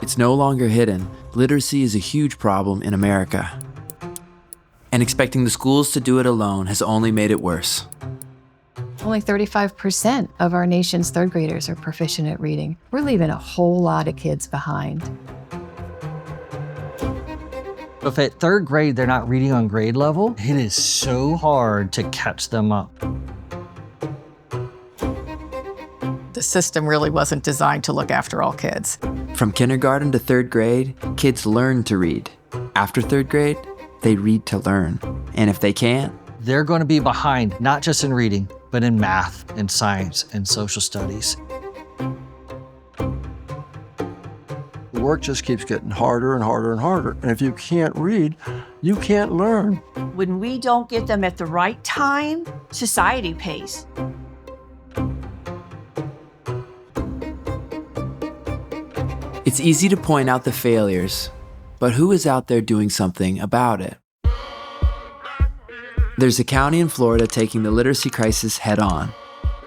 It's no longer hidden. Literacy is a huge problem in America. And expecting the schools to do it alone has only made it worse. Only 35% of our nation's third graders are proficient at reading. We're leaving a whole lot of kids behind. If at third grade they're not reading on grade level, it is so hard to catch them up. The system really wasn't designed to look after all kids. From kindergarten to third grade, kids learn to read. After third grade, they read to learn. And if they can't, They're going to be behind, not just in reading, but in math and science and social studies. The work just keeps getting harder and harder and harder. And if you can't read, you can't learn. When we don't get them at the right time, society pays. it's easy to point out the failures, but who is out there doing something about it? There's a county in Florida taking the literacy crisis head on.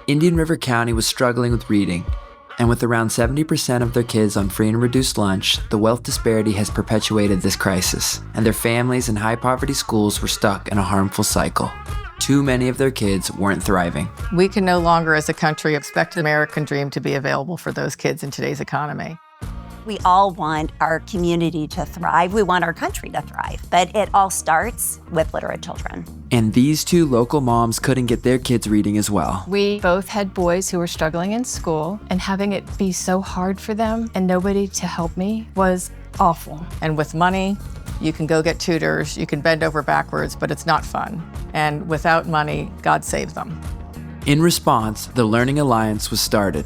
Indian River County was struggling with reading, and with around 70% of their kids on free and reduced lunch, the wealth disparity has perpetuated this crisis, and their families in high-poverty schools were stuck in a harmful cycle. Too many of their kids weren't thriving. We can no longer, as a country, expect the American dream to be available for those kids in today's economy. We all want our community to thrive. We want our country to thrive. But it all starts with literate children. And these two local moms couldn't get their kids reading as well. We both had boys who were struggling in school, and having it be so hard for them and nobody to help me was awful. And with money, you can go get tutors, you can bend over backwards, but it's not fun. And without money, God save them. In response, the Learning Alliance was started.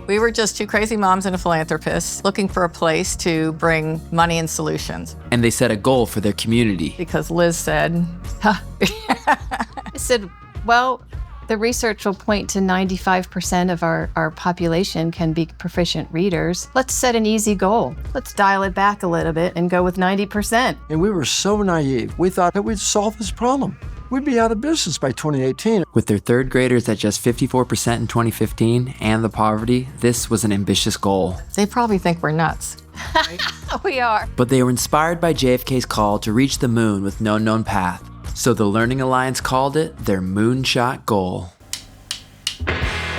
We were just two crazy moms and a philanthropist looking for a place to bring money and solutions. And they set a goal for their community. Because Liz said, huh. I said, well, the research will point to 95% of our population can be proficient readers. Let's set an easy goal. Let's dial it back a little bit and go with 90%. And we were so naive. We thought that we'd solve this problem. We'd be out of business by 2018. With their third graders at just 54% in 2015 and the poverty, this was an ambitious goal. They probably think we're nuts. Right? We are. But they were inspired by JFK's call to reach the moon with no known path. So the Learning Alliance called it their Moonshot goal.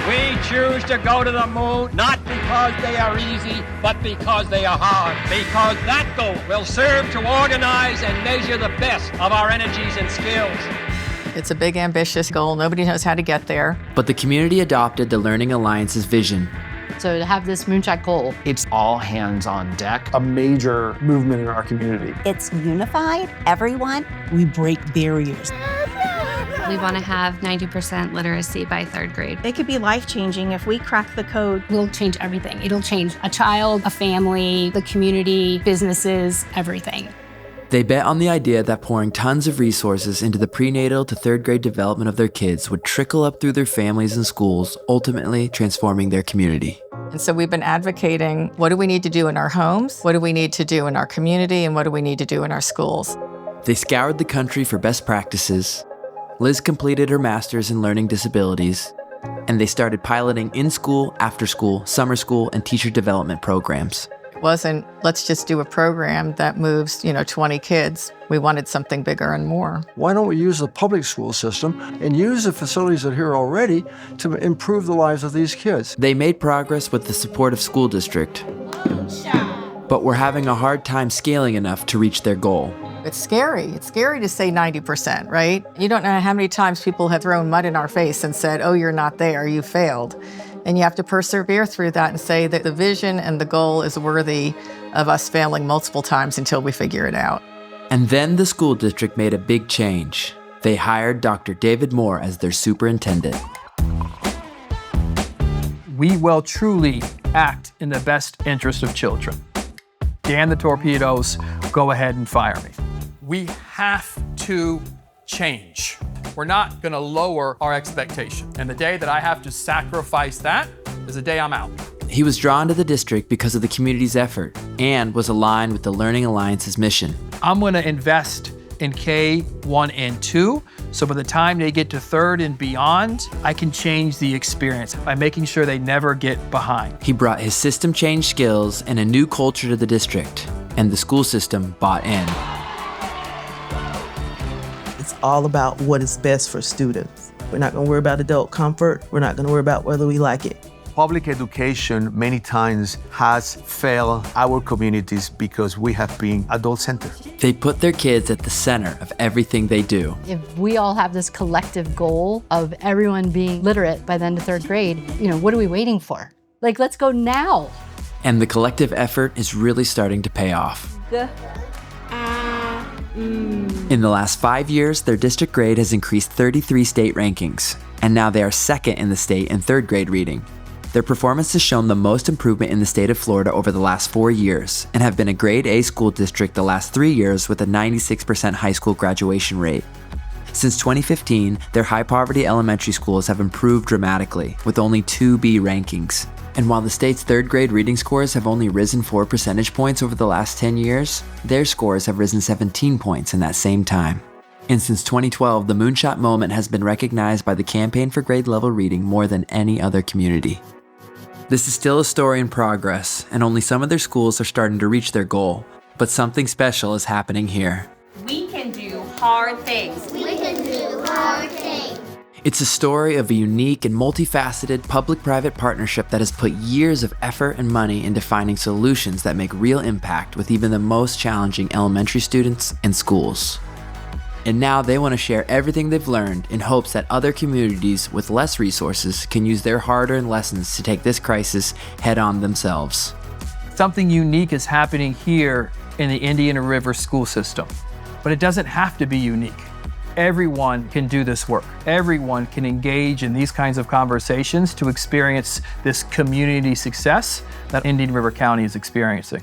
We choose to go to the moon, not because they are easy, but because they are hard. Because that goal will serve to organize and measure the best of our energies and skills. It's a big, ambitious goal. Nobody knows how to get there. But the community adopted the Learning Alliance's vision. So to have this Moonshot goal, it's all hands on deck. A major movement in our community. It's unified, everyone. We break barriers. We want to have 90% literacy by third grade. It could be life-changing if we crack the code. We'll change everything. It'll change a child, a family, the community, businesses, everything. They bet on the idea that pouring tons of resources into the prenatal to third grade development of their kids would trickle up through their families and schools, ultimately transforming their community. And so we've been advocating, what do we need to do in our homes? What do we need to do in our community? And what do we need to do in our schools? They scoured the country for best practices. Liz completed her master's in learning disabilities, and they started piloting in-school, after-school, summer school, and teacher development programs. It wasn't, let's just do a program that moves, 20 kids. We wanted something bigger and more. Why don't we use the public school system and use the facilities that are here already to improve the lives of these kids? They made progress with the support of school district, but were having a hard time scaling enough to reach their goal. It's scary. It's scary to say 90%, right? You don't know how many times people have thrown mud in our face and said, oh, you're not there, you failed. And you have to persevere through that and say that the vision and the goal is worthy of us failing multiple times until we figure it out. And then the school district made a big change. They hired Dr. David Moore as their superintendent. We will truly act in the best interest of children. Dan the torpedoes, go ahead and fire me. We have to change. We're not going to lower our expectation. And the day that I have to sacrifice that is the day I'm out. He was drawn to the district because of the community's effort and was aligned with the Learning Alliance's mission. I'm going to invest in K1 and 2. So by the time they get to 3rd and beyond, I can change the experience by making sure they never get behind. He brought his system change skills and a new culture to the district, and the school system bought in. It's all about what is best for students. We're not going to worry about adult comfort. We're not going to worry about whether we like it. Public education many times has failed our communities because we have been adult-centered. They put their kids at the center of everything they do. If we all have this collective goal of everyone being literate by the end of 3rd grade, what are we waiting for? Like, let's go now. And the collective effort is really starting to pay off. In the last 5 years, their district grade has increased 33 state rankings, and now they are 2nd in the state in 3rd grade reading. Their performance has shown the most improvement in the state of Florida over the last 4 years and have been a grade A school district the last 3 years with a 96% high school graduation rate. Since 2015, their high poverty elementary schools have improved dramatically with only 2 B rankings. And while the state's 3rd grade reading scores have only risen 4 percentage points over the last 10 years, their scores have risen 17 points in that same time. And since 2012, the Moonshot moment has been recognized by the Campaign for Grade Level Reading more than any other community. This is still a story in progress, and only some of their schools are starting to reach their goal. But something special is happening here. We can do hard things. We can do hard things. It's a story of a unique and multifaceted public-private partnership that has put years of effort and money into finding solutions that make real impact with even the most challenging elementary students and schools. And now they want to share everything they've learned in hopes that other communities with less resources can use their hard-earned lessons to take this crisis head-on themselves. Something unique is happening here in the Indian River school system, but it doesn't have to be unique. Everyone can do this work. Everyone can engage in these kinds of conversations to experience this community success that Indian River County is experiencing.